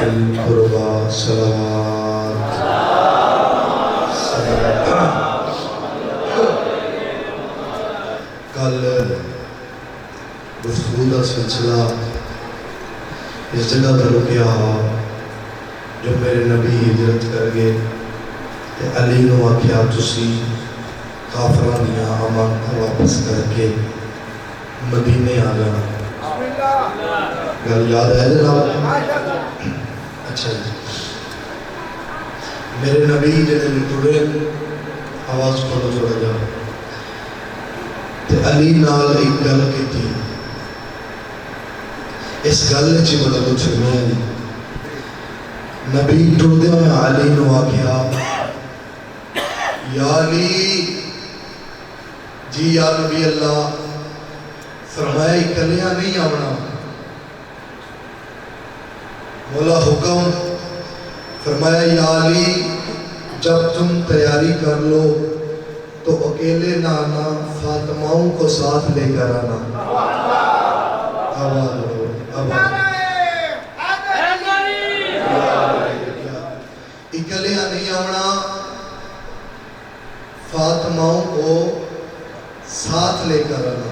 القربى صلوات کل گفتگو کا سلسلہ اس جگہ پر رکیا جو میرے نبی ہجرت کر گئے تے علی نو آکھیا تسی کافراں دیاں امانتاں واپس کر کے مدینے آ جانا. گل یاد ہے جناب؟ اچھا جی. میرے نبی جنہیں ٹرے آواز کھولو تھوڑا جا تے علی نال ایک گل کی تھی. اس گل چی بڑا کچھ نہیں. نبی ٹردے میں علی نو آکھیا یا علی جی یا نبی اللہ فرمایا اکلیاں نہیں آونا. مولا حکم فرمایا یا علی جب تم تیاری کر لو تو اکیلے نہ آنا, فاطماؤں کو ساتھ لے کر آنا. آواز ہو اکلیاں نہیں آونا, فاطماؤں کو ساتھ لے کر آنا.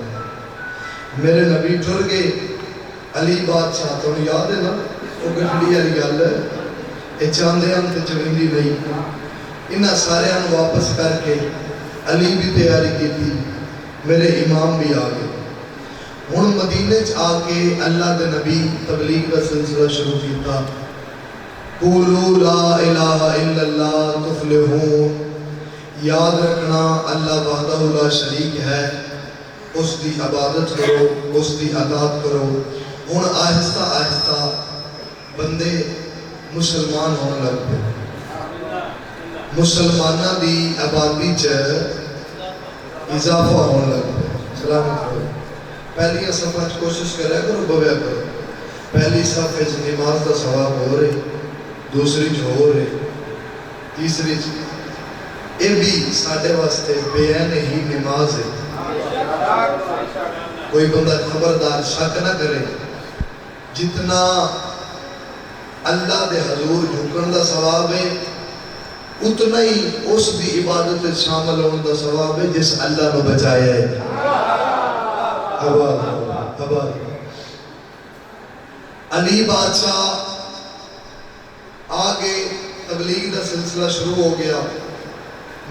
میرے نبی ٹر گئے. علی بادشاہ تو یاد ہے نا وہ گھڑی والی گل ہے, یہ چاندے ہم تے چویندی نہیں. انہاں سارے ہم واپس کر کے علی بھی تیاری کی تھی, میرے امام بھی آ گئے. ہن مدینے چ آ کے اللہ دے نبی تبلیغ کا سلسلہ شروع کیتا. قولوا لا الہ الا اللہ تفلحون. یاد رکھنا اللہ وحدہ لا شریک ہے, اس دی عبادت کرو, اس دی اطاعت کرو. ہن آہستہ آہستہ بندے مسلمان ہونے لگ پے. مسلمانہ دی آبادی چ اضافہ ہونے لگ پے. سلامت کرو. پہلی صفحہ کوشش کرے کرو, بویا کرو. پہلی صفحہ نماز دا ثواب ہو رہے, دوسری ہو رہے, تیسری یہ بھی ساڈے واسطے بین ہی نماز ہے. کوئی بندہ خبردار شک نہ کرے, جتنا اللہ دے حضور جھکن دا ثواب ہے اتنا ہی اس دی عبادت شامل ہونے دا ثواب ہے جس اللہ نے بچایا ہے. علی بادشاہ آگے تبلیغ دا سلسلہ شروع ہو گیا.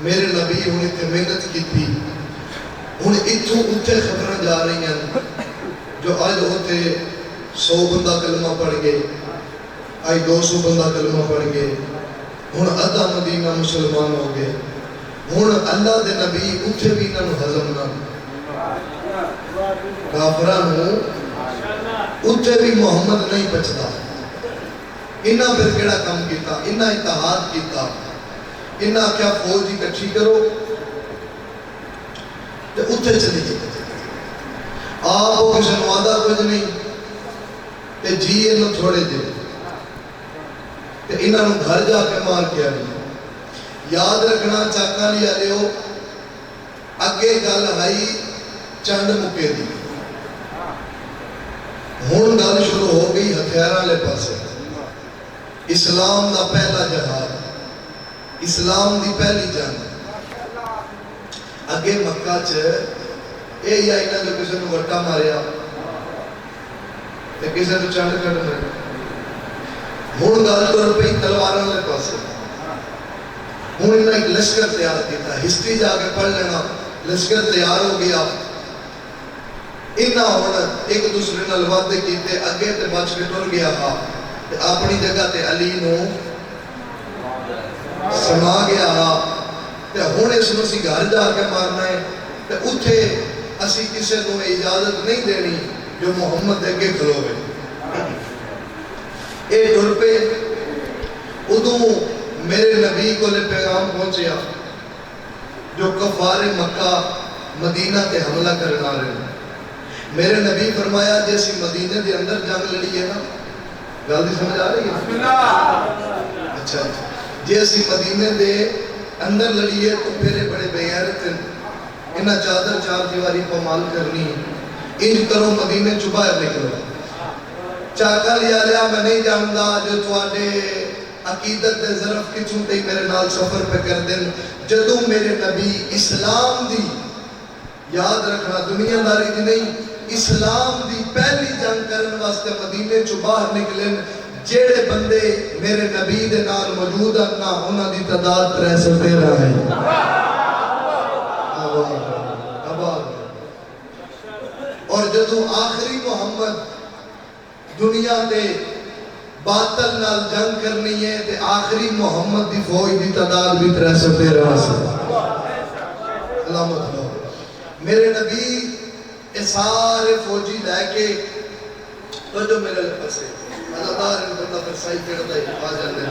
میرے نبی انہیں تے محنت کی تھی. ہن اتھوں اتھے خبریں جا رہی ہیں جو آج ہوتے 100 بندہ کلمہ پڑھ گئے, آج 200 بندہ کلمہ پڑھ گئے, ہن ادھا مدینہ مسلمان ہو گئے. ہن اللہ دے نبی اتھے بھی انہوں ہضم نہ کافرانوں اتھے بھی محمد نہیں بچتا. انہاں پھر کیڑا کم کیتا, انہاں اتحاد کیتا. انہاں کیا فوج اکٹھی کرو تے اتھے چلی گئے. آپ وہ کسی نوادہ کچھ نہیں تے جی انہوں تھوڑے دے تے انہوں نے گھر جا کے مار کیا نہیں. یاد رکھنا چاکا لیا لے ہو اگے گل آئی چند مکے دی. ہون گل شروع ہو گئی ہتھیارہ لے پاسے. اسلام دا پہلا جہاد, اسلام دی پہلی جنگ. اگے مکہ چ اے یا انہاں جو کسی نے وٹا ماریا تے کسی نے چنڈ کڈنا. ہن گل تر پئی تلواراں دے پاسے. ہن انہاں ایک لشکر تیار کیتا. ہسٹری جا کے پڑھ لینا, لشکر تیار ہو گیا. انہاں ہن ایک دوسرے نال وعدے کیتے, اگے تے بچ کے ٹر گیا ہا تے اپنی جگہ تے علی نو سما گیا ہا. تے ہن اس نو سی گھر جا کے مارنا ہے تے اتھے اسی کسے کو اجازت نہیں دینی جو محمد دے کے کھلوے. اے ٹر پہ ادوں میرے نبی کو لے پیغام پہنچیا جو کفار مکہ مدینہ تے حملہ کرنا رہے. میرے نبی فرمایا جیسی مدینہ دے اندر جنگ لڑی ہے نا, گل دی سمجھ آ رہی ہے؟ اچھا جیسی مدینہ دے اندر لڑی ہے تو پھرے بڑے بیعرت انہاں چادر چار دیواری پامال کرنی. ان کرو مدینہ چ باہر نکلو. چاکا لیا لیا میں نہیں جاندا جو تواڈے عقیدت دے ظرف کچھوں تے میرے نال سفر پہ کر دیں جدوں میرے نبی اسلام دی یاد رکھنا دنیا داری دی نہیں اسلام دی پہلی جنگ کرن واسطے مدینے چوں باہر نکلن جیڑے بندے میرے نبی دے نال موجود ہیں نا انہاں دی تعداد 313 ہے اور جدوں آخری محمد دنیا دے باطل نال جنگ کرنی ہے تے آخری محمد دی فوج دی تعداد بھی 313 ہے علامت لو میرے نبی یہ سارے فوجی لے کے تو جو میرے پاسے مزادار ان بندہ پھر صحیح کرتا ہے آ جاندے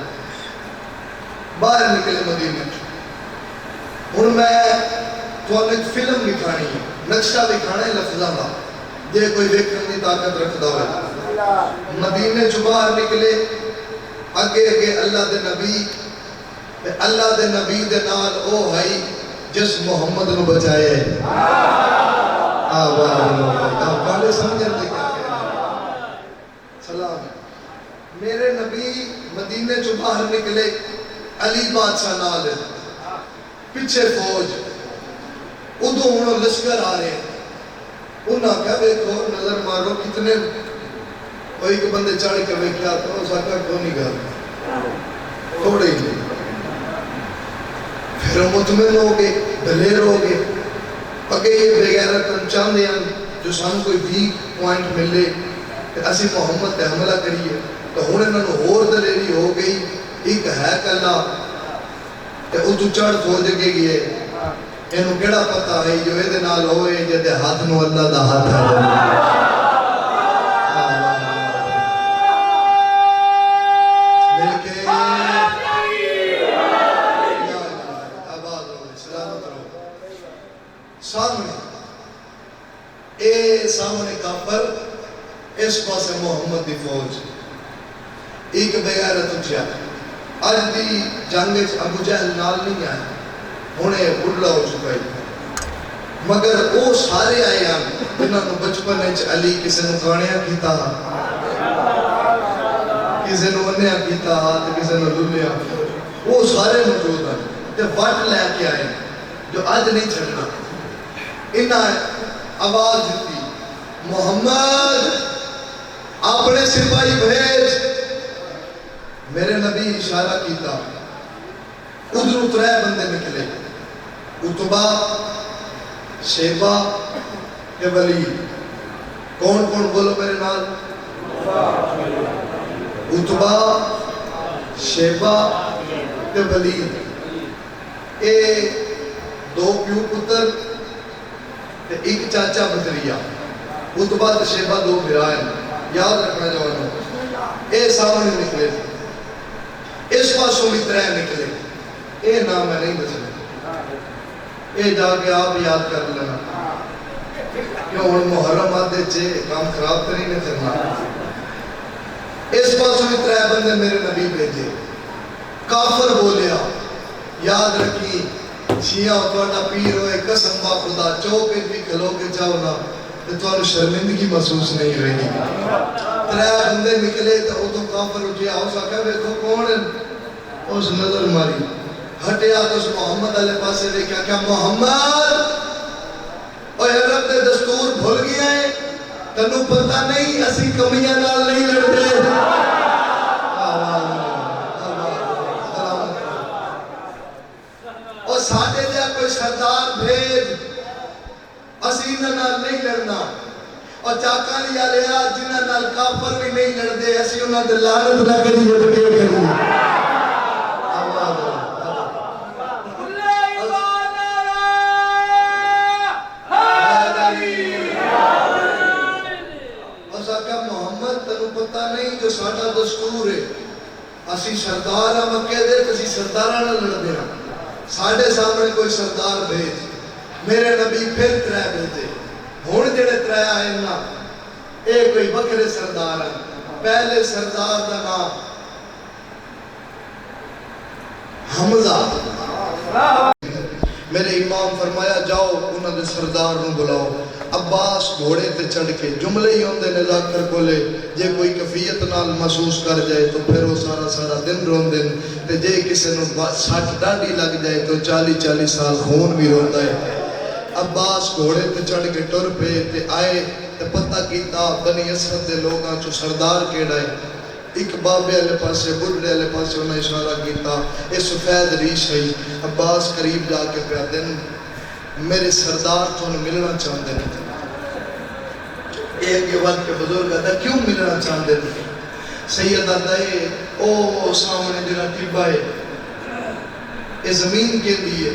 باہر نکلے مدینے ہن میں تو ایک فلم دکھانی ہے نقشہ دکھانا ہے لفظاں دا جے کوئی دیکھنے کی طاقت رکھدا ہوئے مدینے چوں باہر نکلے اگے اگے اللہ دے نبی تے اللہ دے نبی دے نال او ہے جس محمد نو بچایا ہے آپ گانے سمجھیں دے کیا کہنا سلام میرے نبی مدینے چوں باہر نکلے علی بادشاہ نال پیچھے فوج ادھوں انہوں لشکر آ رہے ہیں انہاں کہا بیکھو نظر مارو کتنے کوئی کہ بندے چڑھ کے بیکھیا تو اس آقا کو نہیں گا تھوڑے ہی نہیں پھر مطمئن ہو گئے دلیر ہو گئے اگے یہ بغیرت چاہتے ہیں جو سانو کوئی ویک پوائنٹ ملے کہ اسی محمد تے حملہ کریے تو ہن انہاں نوں ہور دلیری ہو گئی ایک ہے کلا تے اتو چڑھ فوج کے گئے اینو کیڑا پتہ ہے جو اے دے نال ہوئے جے دے ہاتھ نو اللہ دا ہاتھ ہے سامنے کافر اس پاسے محمد دی فوج ایک بغیرت اٹھیا اج دی جنگ ابو جہل نال نہیں آئے ہونے بڑھلا ہو چکا ہے مگر وہ سارے آئے ہیں جنہاں نو بچپن وچ علی کسے نو گانیا کیتا کسے نو انیا کیتا کسے نو لولیا وہ سارے موجود ہیں تے وٹ لے کے آئے جو آج نہیں چھڑنا انہاں آواز دیتی محمد اپنے سپاہی بھیج میرے نبی اشارہ کیتا ادھر اترے بندے نکلے اتبا شیبہ کے ولید کون کون بولو میرے نال اتبا شیبہ کے ولید اے دو پیو پتر ایک چاچا بطریہ اتبا تے شیبہ دو بھرائیں یاد رکھنا جوانوں اے سامنے نکلے اس پاسوں بھی ترے نکلے اے نام میں نہیں بچنے اے جا کے آپ یاد کر لینا کیوں ان محرم آدھے چے کام خراب کری نہیں کرنا اس پاسوں بھی ترے بندے میرے نبی بھیجے کافر بولیا یاد رکھی شیعہ اتواڈا پیر ہوئے قسم با خدا چوکے بھی کھلو کے جاؤ نا تو توانو شرمندگی محسوس نہیں رہی ترے بندے نکلے تو ادھو کافر اٹھیا اس آکھا بیکھو کون ہے اس نظر ماری ہٹیا تو اس محمد علیہ پاسے دیکھا کیا محمد اوہ رب دے دستور بھول گیا ہے تنو پتہ نہیں اسی کمیاں نال نہیں لڑتے اور ساڑھے جا کوئی سردار بھیج اسی انہاں نال نہیں لڑنا اور چاکا لیا لیا جنہاں نال کافر بھی نہیں لڑتے اسی انہاں دے لعنت نہ کری یہ تو کیا کرنا پتہ نہیں جو ساڑھا دستور ہے اسی سردار ہم مکہ دے اسی سردارہ نہ لڑ دیا ساڑھے سامنے کوئی سردار بھیج میرے نبی پھر ترے بھیجے ہون جڑے ترے آئے نا ایک کوئی بکرے سردار ہیں پہلے سردار دا نام حمزہ میرے امام فرمایا جاؤ انہوں نے سردار نو بلاؤ عباس گھوڑے تے چڑھ کے جملے ہی ہوندے نے ذاکر کولے جے کوئی کفیت نال محسوس کر جائے تو پھر وہ سارا دن روندے تے جے کسی نو سٹ ڈاڈی لگ جائے تو 40 سال خون بھی روندا ہے۔ عباس گھوڑے تے چڑھ کے ٹر پے تے آئے تے پتہ کیتا بنی اسد دے لوگاں چو سردار کیڑا ہے۔ ایک بابے والے پاسے بڑھڑے والے پاسے انہیں اشارہ کیتا اے سفید ریش ہے۔ عباس قریب جا کے پیا دن میرے سردار تو ملنا چاہتے ہیں۔ ایک یہ وقت کے بزرگ آتا کیوں ملنا چاہتے ہیں؟ سید آتا ہے او سامنے جنہ ٹھبا ہے یہ زمین کے لیے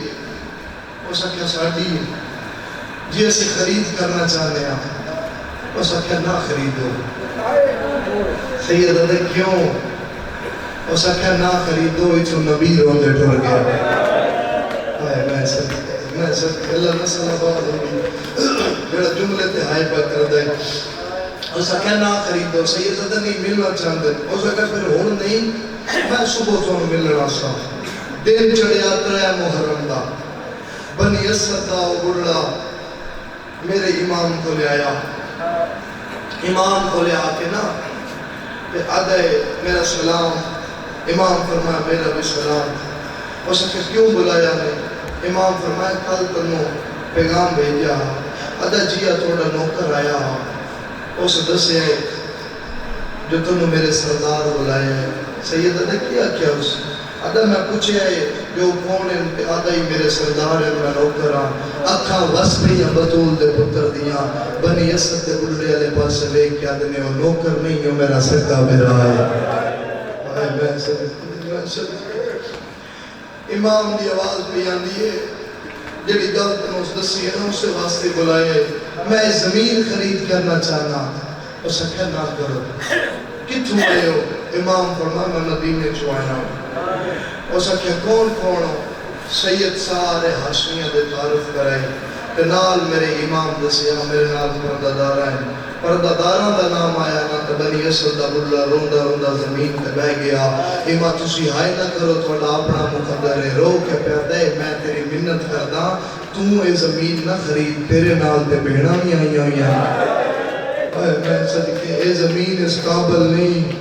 وہ سکھا ساڑی ہے جی اسے خرید کرنا چاہتے ہیں وہ سکھا نہ خریدو۔ سید آتا کیوں وہ سکھا نہ خریدو اچھو نبی روندے ٹھر گیا۔ میں سب اللہ نسل آباد ہوگی میرا جملے تے ہائی پا کر دے اس کا کہنا خریدو۔ سید زدہ نہیں ملنا چاہتے اس کا کہا پھر ہون نہیں میں صبح تو ملنا سا دن چڑھے آتا ہے محرم دا بنی اسد دا گڑا میرے امام کو لے آیا۔ امام کو لے آ کے نا آدھے میرا سلام امام فرمایا میرا بھی سلام۔ اس کا کیوں بلایا نہیں؟ امام فرمایا کل تنو پیغام بھیجا ادا جیا تھوڑا نوکر آیا اس دسے جو تنو میرے سردار بلائے ہیں۔ سید ادا کیا اس ادا میں پوچھے ہے جو کون ہے آدھا ہی میرے سردار ہے میں نوکر ہاں اکھا وسپیاں بطول دے پتر دیاں بنی اسد دے بڑھڑے والے پاس لے کے آدھنے ہو نوکر نہیں ہو میرا سکا میرا ہے۔ میں امام دی آواز پہ آندی ہے جڑی غلط نوز دسی ہے نا اسے واسطے بلائے میں زمین خرید کرنا چاہنا اس کا نہ کرو کتھوں آئے ہو؟ امام فرما میں مدینے چو آیا ہوں۔ اس کا کون ہو؟ سید سارے ہاشمیہ دے تعارف کرائے کہ نال میرے امام دسیا میرے نال پردہ دارہ ہیں پردہ داراں دا نام آیا نا کہ بنی اسد دا بڑھڑا روندہ زمین تے بہ گیا ایما تسی ہائے نہ کرو تھوڑا اپنا مقدر ہے رو کے پیدا ہے میں تیری منت کردہ تو اے زمین نہ خرید تیرے نال تے بہنا نہیں آئی ہوئی ہیں۔ میں صدقے اے زمین اس قابل نہیں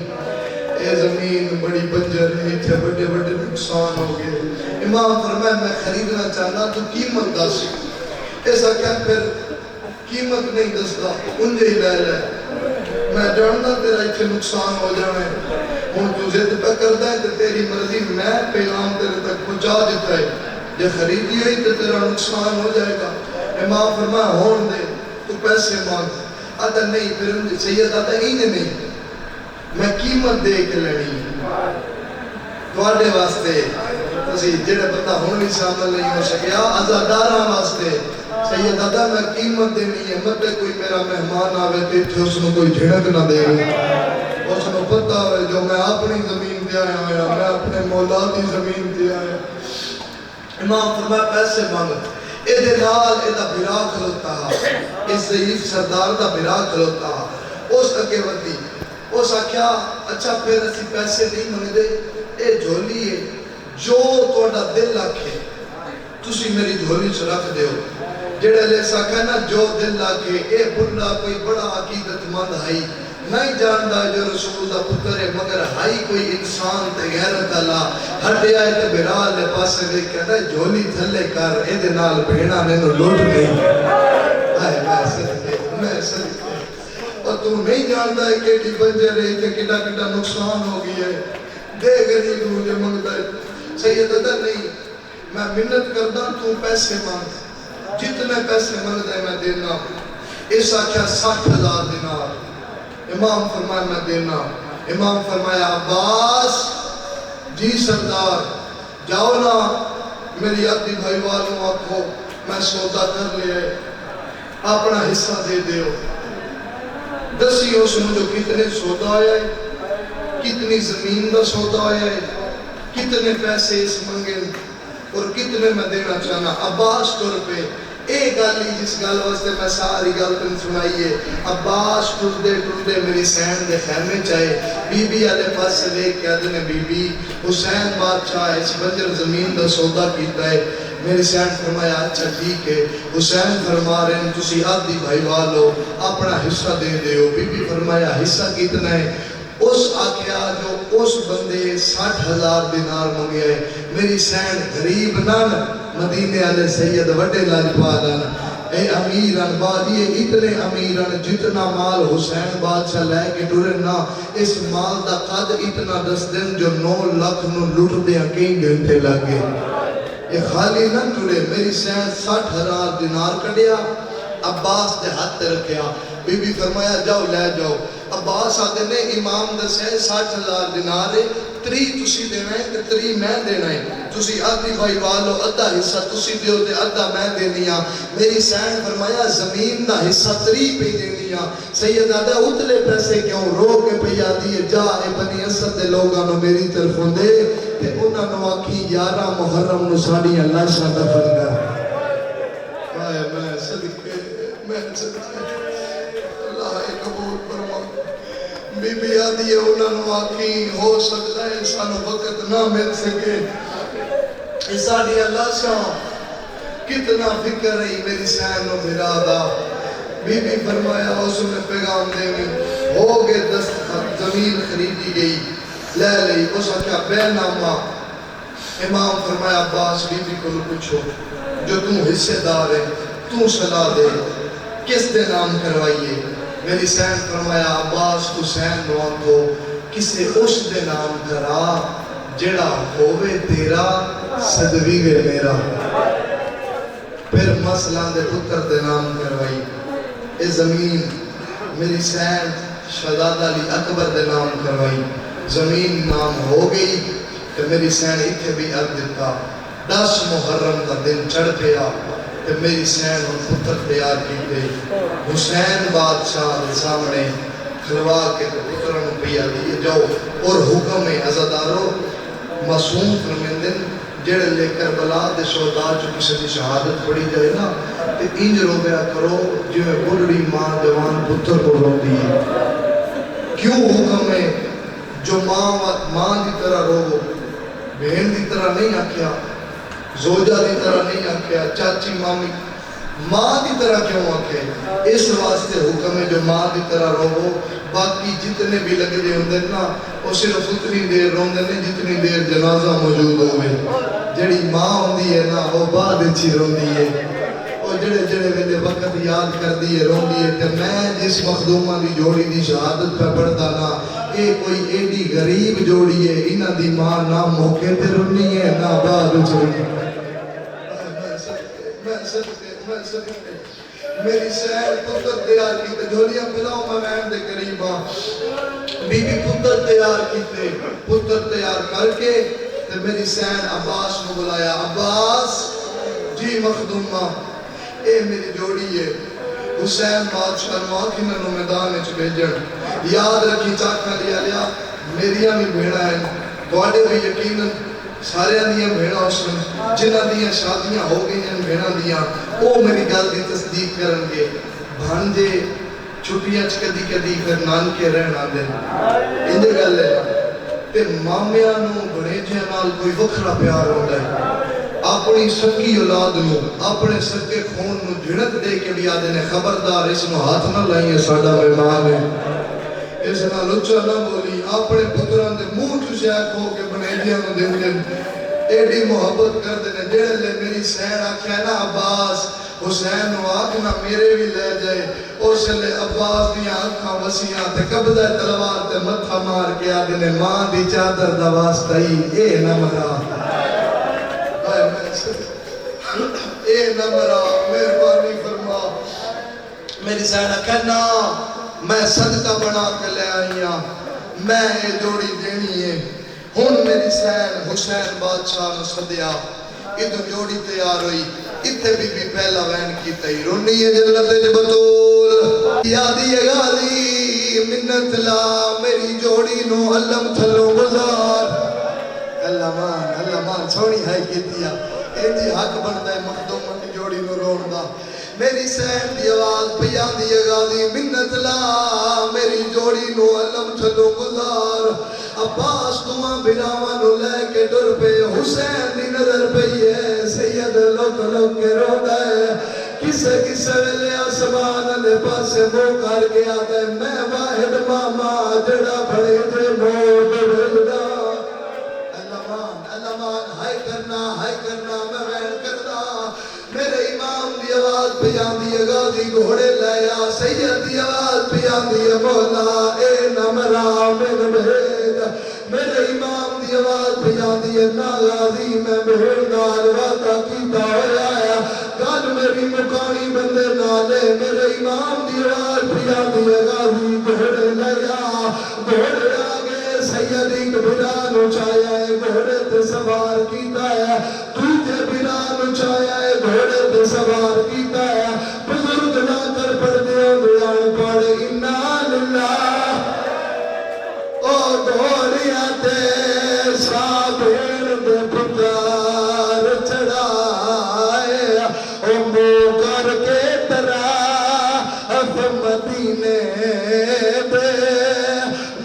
اے زمین بڑی بنجر ہے تھے بڑے نقصان ہو گئے۔ امام فرمائے میں خریدنا چاہنا تو قیمت دا سی ایسا کیا پھر قیمت نہیں دستا انجھے ہی لے لے میں جاننا تیرا اتھے نقصان ہو جانے ہوں تو زد پہ کردہ ہے تو تیری مرضی میں پیغام تیرے تک پہنچا دیتا ہے جے خریدی ہے تو تیرا نقصان ہو جائے گا۔ امام فرمایا ہون دے تو پیسے مانگ آتا نہیں پھر انجھے سید آتا ہی نہیں میں قیمت دے کے لڑی تواڈے واسطے تسی جڑے بندہ ہون بھی شامل نہیں ہو سکیا ازاداراں واسطے سید آتا میں قیمت دینی ہے مت کوئی میرا مہمان آوے تو اس نے کوئی جھڑک نہ دے اس نے پتہ ہوئے جو میں اپنی زمین دے آیا ہوں میں اپنے مولا دی زمین دے آیا۔ امام فرمایا پیسے مانگ اے دے نال اے دا بھرا کھلوتا اس ضعیف سردار دا بھرا کھلوتا اس اگے ودی اس آکھیا اچھا پھر اسی پیسے نہیں منگ دے اے جھولی ہے جو توڑا دل آکھے تسی میری جھولی سے رکھ دے ہو جڑے لے سکھا نا جو دل آکھے اے بڑھا کوئی بڑا عقیدت مند ہے نہیں جاندہ جو رسول دا پتر ہے مگر ہائی کوئی انسان تے غیرت اللہ ہٹے آئے تے بھرا لے پاسے دے کہتا ہے جھولی تھلے کر اے دے نال بھیڑا نے نو لوٹ نہیں آئے میں صدقے اور تو نہیں جاندہ ہے کہ بنجے رہی کہ کٹا نقصان ہو گئی ہے دے غریب مجھے منگتا ہے سید عدد نہیں میں منت کردہ تو پیسے مانگ جتنے پیسے منگتا ہے میں دینا اس آکھیا 60,000 دینار امام فرمایا میں دینا امام فرمایا عباس جی سردار جاؤ نا میری عدی بھائی والوں آکھو میں سودا کر لیا ہے اپنا حصہ دے دیو دسی ہو سنو جو کتنے سودا آیا ہے کتنی زمین دا سودا آیا ہے کتنے پیسے اس منگے اور کتنے میں دینا چاہنا عباس طور پہ ایک گالی جس گال واسطے میں ساری گال تن سنائیے عباس ٹردے میری سین دے خیمے چاہے بی بی آلے پاس سے لے کے آدھنے بی بی حسین بادشاہ اس بنجر زمین دا سودا کیتا ہے میری سین فرمایا اچھا ٹھیک ہے. حسین فرما رہے ہیں تسی آدھی بھائی والو اپنا حصہ دے دیو. بی بی فرمایا حصہ کتنا ہے؟ اس آکھیا جو اس بندے 60,000 دینار منگے ہے. میری سین غریب نان مدینے والے سید وڈے لاجپالن اے امیران بادی اتنے امیران جتنا مال حسین بادشاہ لے کے ٹورے نا اس مال دا قد اتنا دس دن جو 9 لاکھ نو لٹ دیا کئی گھنٹے لگے. یہ خالی نہ ٹورے. میری سین 60,000 دینار کڑیا عباس دے ہاتھ رکھیا. بی بی فرمایا جاؤ لے جاؤ. عباس آدھے نے امام دسے 60,000 دینار 3 تسی دینا ہے 3 میں دینا ہے. تسی آدھی بھائی والو ادھا حصہ تسی دیو تے ادھا میں دینیا. میری سین فرمایا زمین دا حصہ 3 پہ دینیا. سید آدھا اتلے پیسے کیوں رو کے پہ آدھی جا اے بنی اسد دے لوگاں نو میری طرفوں دے تے انہاں نو آکھی 11 محرم نو ساڑی اللہ شاہ دفن کر. میں صدقے اللہ قبول فرما. بی بی آدھی ہے انہاں نو آکھی ہو سکتا ہے سانو وقت نہ مل سکے. ساڑی اللہ شاہ کتنا فکر رہی میری سین نو میرا دا. بی بی فرمایا اس نے پیغام دے میں ہو گئے دستخط زمین خریدی گئی لے لئی. اس کیا بے نامہ. امام فرمایا عباس بی بی کو پوچھو جو تم حصے دار ہے تم صلاح دے کس دے نام کروائیے. میری سین فرمایا عباس حسین نوان کو کسے اس دے نام کرا جڑا ہووے تیرا صدویوے میرا. پھر مسئلہ دے پتر دے نام کروائی. اے زمین میری سین شہزادہ علی اکبر دے نام کروائی. زمین نام ہو گئی کہ میری سین اتھے بھی عرض دیتا 10 محرم کا دن چڑھ پیا کہ میری سین اور پتر تیار کیتے. حسین بادشاہ دے سامنے کھلوا کے پتروں پیا دیئے جاؤ اور حکم عزادارو معصوم فرمیندن جڑے لے کر بلا دے شہداء جو کسی دی شہادت پڑی جائے نا تے انج رو گیا کرو جو میں بڑھڑی ماں جوان پتر کو رو دی. کیوں حکم ہے جو ماں دی طرح رو بہن دی طرح نہیں آکھیا زوجہ دی طرح نہیں آکھیا چاچی مامی ماں دی طرح کیوں آکھے. اس واسطے حکم ہے جو ماں دی طرح رو. باقی جتنے بھی لگے دے ہوندے نا وہ صرف اتنی دیر روندے نے جتنی دیر جنازہ موجود ہوئے. جڑی ماں ہوندی ہے نا وہ بعد اچھی روندی ہے. وہ جڑے ویلے وقت یاد کر دی ہے روندی ہے. تے میں جس مخدومہ دی جوڑی دی شہادت پہ پڑھتا نا اے کوئی ایڈی غریب جوڑی ہے. انہاں دی ماں نہ موقع تے رونی ہے نہ بعد اچھی رونی. میں صدقے میری سین پتر تیار کیتے جھولیاں پلاؤ میں وین دے قریبا. بی بی پتر تیار کیتے. پتر تیار کر کے تے میری سین عباس کو بلایا. عباس جی مخدومہ اے میری جوڑی ہے. حسین بادشاہ ماکھنہ نو میدان اچھ بھیجن. یاد رکھی چاکھا لیا میریاں بھی بھیڑا ہیں گوڑے بھی یقیناً سارے دیاں بھیڑا اس میں جنہ دیاں شادیاں ہو گئی ہیں بھیڑا دیاں وہ میری گل دی تصدیق کرن گے. بھانجے چھٹیاں چکدی کدی پھر نان کے رہنا دے اندے گل ہے. تے مامیاں نو بھنیجیاں نال کوئی وکھرا پیار ہوتا ہے. اپنی سکی اولاد نو اپنے سکے خون نو جھڑک دے کے بھی آدھے نے خبردار اس نو ہاتھ نہ لائیں ساڑا مہمان ہے. اس نہ لچا نہ بولی اپنے پتران دے منہ چوشیا کھو کے بنیجیاں نو دن دن ایڈی محبت کر دینے. جڑے لے میری سین آکھیا نا عباس حسین نو آکھنا میرے بھی لے جائے. اس لے عباس دیاں آنکھاں وسیاں تے قبضہ تلوار تے متھا مار کے آدھنے ماں دی چادر دا واسطائی اے نہ مرا اے نہ مرا مہربانی فرما. میری سین کہنا میں صدقہ بنا کے لے آئیاں میں یہ جوڑی دینی ہے. ہن میری سین حسین بادشاہ نے صدیا ادھر جوڑی تیار ہوئی. اتھے بھی پہلا وین کی تئی رونی ہے جنت بطول یادی غازی منت لا میری جوڑی نو علم تھلو گزار. اللہ مان سونی ہے کی دیا انجی حق بنتا ہے مخدوم کی جوڑی نو روڑ دا. میری سین دی آواز پیان دی غازی منت لا میری جوڑی نو علم تھلو گزار. عباس دعا براواں نو لے کے ٹر پے حسین دی نظر پئی ہے سید لوک لوک کے رودا ہے کسے کسے ویلے آسمان دے پاسے منہ کر گیا تے میں واحد ماما جڑا بڑے تے موت ویلدا ہائے کرنا میں وین کردا میرے امام دی آواز پہ آندی ہے غازی گھوڑے لیا سید دی آواز پہ آندی ہے مولا اے نمرا من بھیج میرے امام دی آواز پہ آندی ہے نا غازی میں بھیڑ نال وعدہ کیتا ہویا ہے گل میری مکانی بندے نالے میرے امام دی آواز پہ آندی ہے غازی گھوڑے لیا گھوڑے آگے سیدی بلال چایا ہے گھوڑے تے سوار کیتا ہے دوجے بلال چایا ہے گھوڑے تے سوار کیتا ہے بزرگ نہ کر پڑھتے بیان پڑھ انا للہ او گھوڑیاں تے سابیر دے پکار چڑھائے او مو کر کے طرح مدینے دے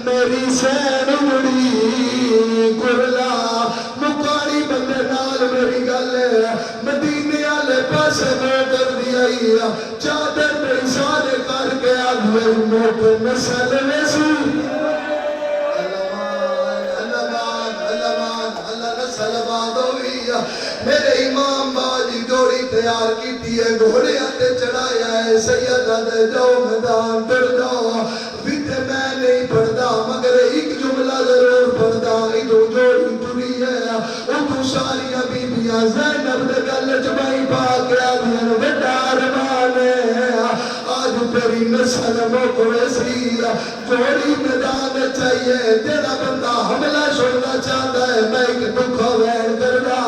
میری سین اڑی گرلا مکانی بندے نال میری گل مدینے والے پاسے میں کر دیا چادر پہ اشارے کر کے آدھے موت نسل میں سی اللہ نسل باد ہوئی میرے امام باجی جوڑی تیار کیتی ہے گھوڑے آتے چڑھایا ہے سیدہ دے جاؤ میدان پڑ جاؤ ویتے میں نہیں پڑھدا مگر ایک جملہ ضرور پڑھدا ادھو جوڑی ٹری ہے ادھو ساریاں بیبیاں زینب دے گل جمعی پا کے آدھین بڑا ارمان ہے آج تیری نسل موکویسی جوڑی میدان چاہیے تیرا بندہ حملہ چھوڑنا چاہتا ہے میں ایک دکھا وین کرنا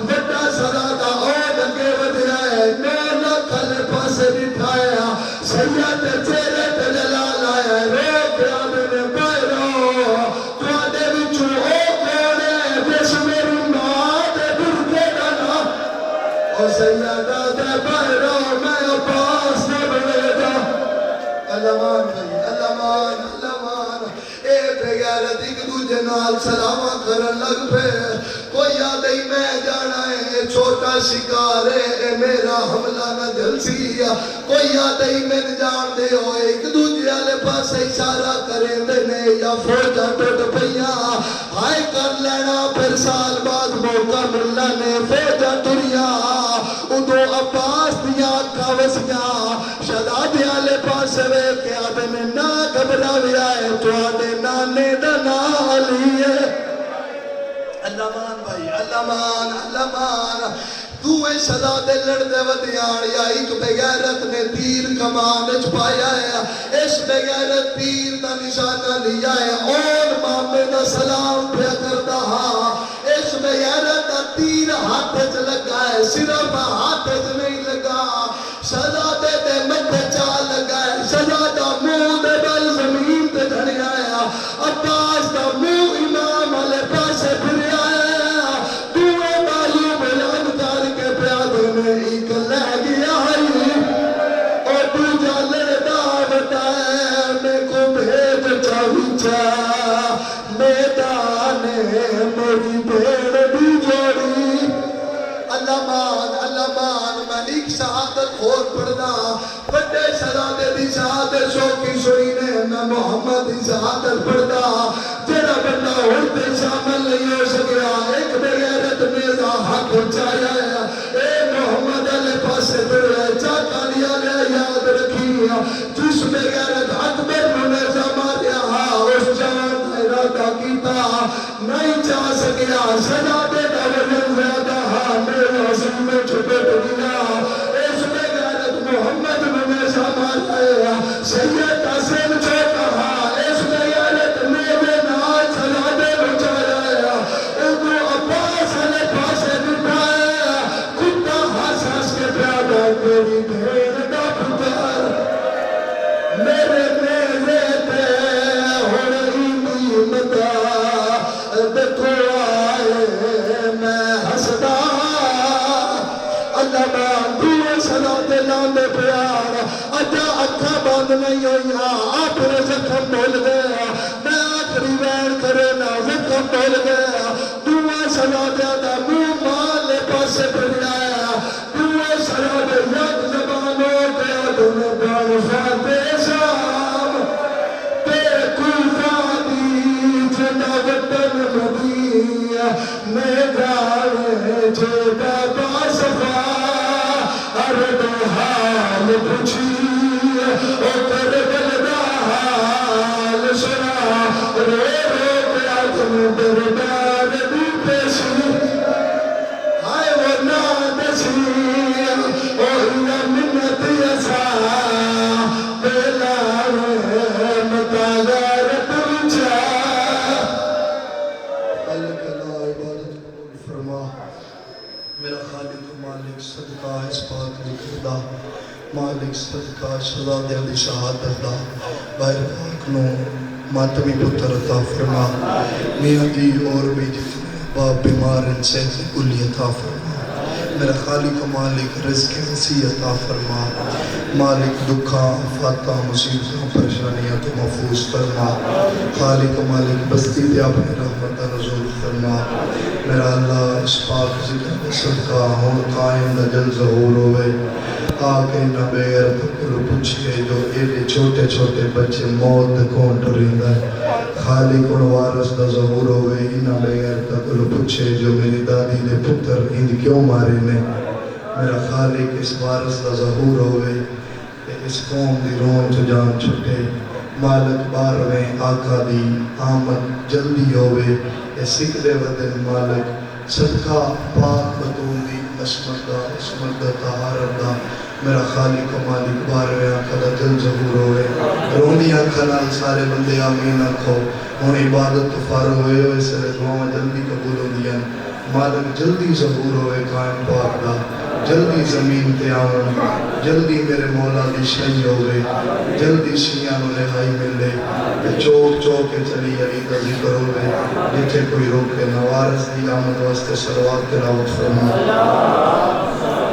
بڑا سرادا اور لگے ودیا ہے نونا کھل پاسے بٹھایا سید چہرے تے جلال آیا رو پیا میں پیرو تو آدھے بچو او کونے بس میری ماں دے برکے گانا اور سیدہ دے پیرو میں پاس دے بڑے دا علمان بھائی علمان اے بغیرت ایک دوجے نال سلامہ کرن لگ پہ کوئی یاد ہی میں جانا ہے چھوٹا شکار ہے اے میرا حملہ نہ جل سی کوئی یاد ہی میں جان دے ہو ایک دوجے والے پاس اشارہ کریں دینے یا فوجہ ٹوٹ پیا ہائے کر لینا پھر سال بعد موقع ملنا نے فوجہ ٹریا ادھو عباس دیا کھوسیا شہزادے والے پاس وے کے آدھے میں نہ گھبراویا ہے تو آدھے نانے دنا علی ہے علمان بھائی علمان دوئے شہزادے لڑدے ودیان یا ایک بغیرت نے تیر کمان چھپایا ہے اس بغیرت تیر دا نشانہ لیا ہے اور مامے دا سلام پہ کرتا ہاں اس بغیرت دا تیر ہاتھ چ لگا ہے صرف ہاتھ چ نہیں لگا شہزادے دے متھے چا لگا ہے شہزادہ منہ دے بل زمین تے جھڑیا ہے عباس دا منہ امام والے پاسے پھریا ہے دوئے بالو بلند کر کے پیادے میں ایک لے گیا ہے اور دوجا لڑدا بتائے میں کو بھیج چاویچا میدان میری بھیڑ بھی جوڑی علمان میں ایک شہادت خور پڑھنا بڑے شہزادے دی شہادت شوقی سوئی نے میں محمد دی شہادت پڑھنا جڑا بندہ ہوتے شامل نہیں ہو سکیا ایک بغیرت نیزہ حق چایا ہے اے محمد علیہ پاسے دوڑے چاکا لیا لیا یاد رکھی جس بغیرت اکبر نیزہ ماریا اس جان ارادہ کیتا نہیں چاہ سکیا شہزادے دا وزن زیادہ میرے حسن میں چھپے دنیا اس میں غیرت محمد میں سامان آیا سید حسین چھوٹا اس میں غیرت میرے نال سلادے بچایا ادھو عباس علیہ پاسے بٹھایا کتا ہس ہس کے پیادا میری بھیڑ دا پتر میرے میرے تے ہوئی نیمتا دیکھو آئے میں ہسدا اللہ بول گیا دعا سلا دیا دا منہ مال پاسے پڑھایا دعا سلا دیا یک زبان ہو گیا دونوں بال فاتح شام تے کوفہ دی جنا وطن مدینہ میں گانے جیتا باصفا ہر دو حال پوچھی او کربل دا حال سنا رو رو گیا تم دربار دی پیشی ہائے وہ نادسی او یا منت یسا بلار متاغار تلچا اللہ کا لا عبادت قبول فرما میرا خالق و مالک صدقہ اس پاک لکھدہ مالک صدقہ شہزادہ دی شہادت دا باہر پاک نو ماتمی پتر عطا فرما میاں دی اور بھی جتنے باپ بیمار ان سے کلی عطا فرما میرا خالق و مالک رزق وسیع عطا فرما مالک دکھاں فاتحہ مصیبتوں پریشانیاں تو محفوظ فرما خالق و مالک بستی دے اپنی رحمت نزول فرما میرا اللہ اس پاک ذکر صدقہ ہون قائم دا جل ظہور ہوئے آکے نہ بغیر پکر پوچھئے جو ایڈے چھوٹے چھوٹے بچے موت کون ٹریندا ہے خالق اور وارث دا ظہور ہوئے انہ بغیر پکر پوچھئے جو میری دادی دے پتر اند کیوں مارے نے میرا خالق اس وارث دا ظہور ہوئے اس قوم دی رون چو جان چھٹے مالک بارویں آقا دی آمد جلدی ہوئے اے سکھ دے ودن مالک صدقہ پاک بطول دی اسمت دا طہارت دا میرا خالق و مالک بارویں آقا دا جل ظہور ہوئے رونی آقا نال سارے بندے آمین آنکھو ہون عبادت تو فارغ ہوئے ہوئے سرے دعاں جلدی قبول ہو دیا مالک جلدی ظہور ہوئے قائم پاک دا جلدی زمین تے آمن جلدی میرے مولا دی شہی ہوئے جلدی شیعہ نو رہائی ملے چوک چوک کے چلی علی کا ذکر ہوئے جتھے کوئی روکے نوارس دی آمد واسطے صلوات تلاوت فرما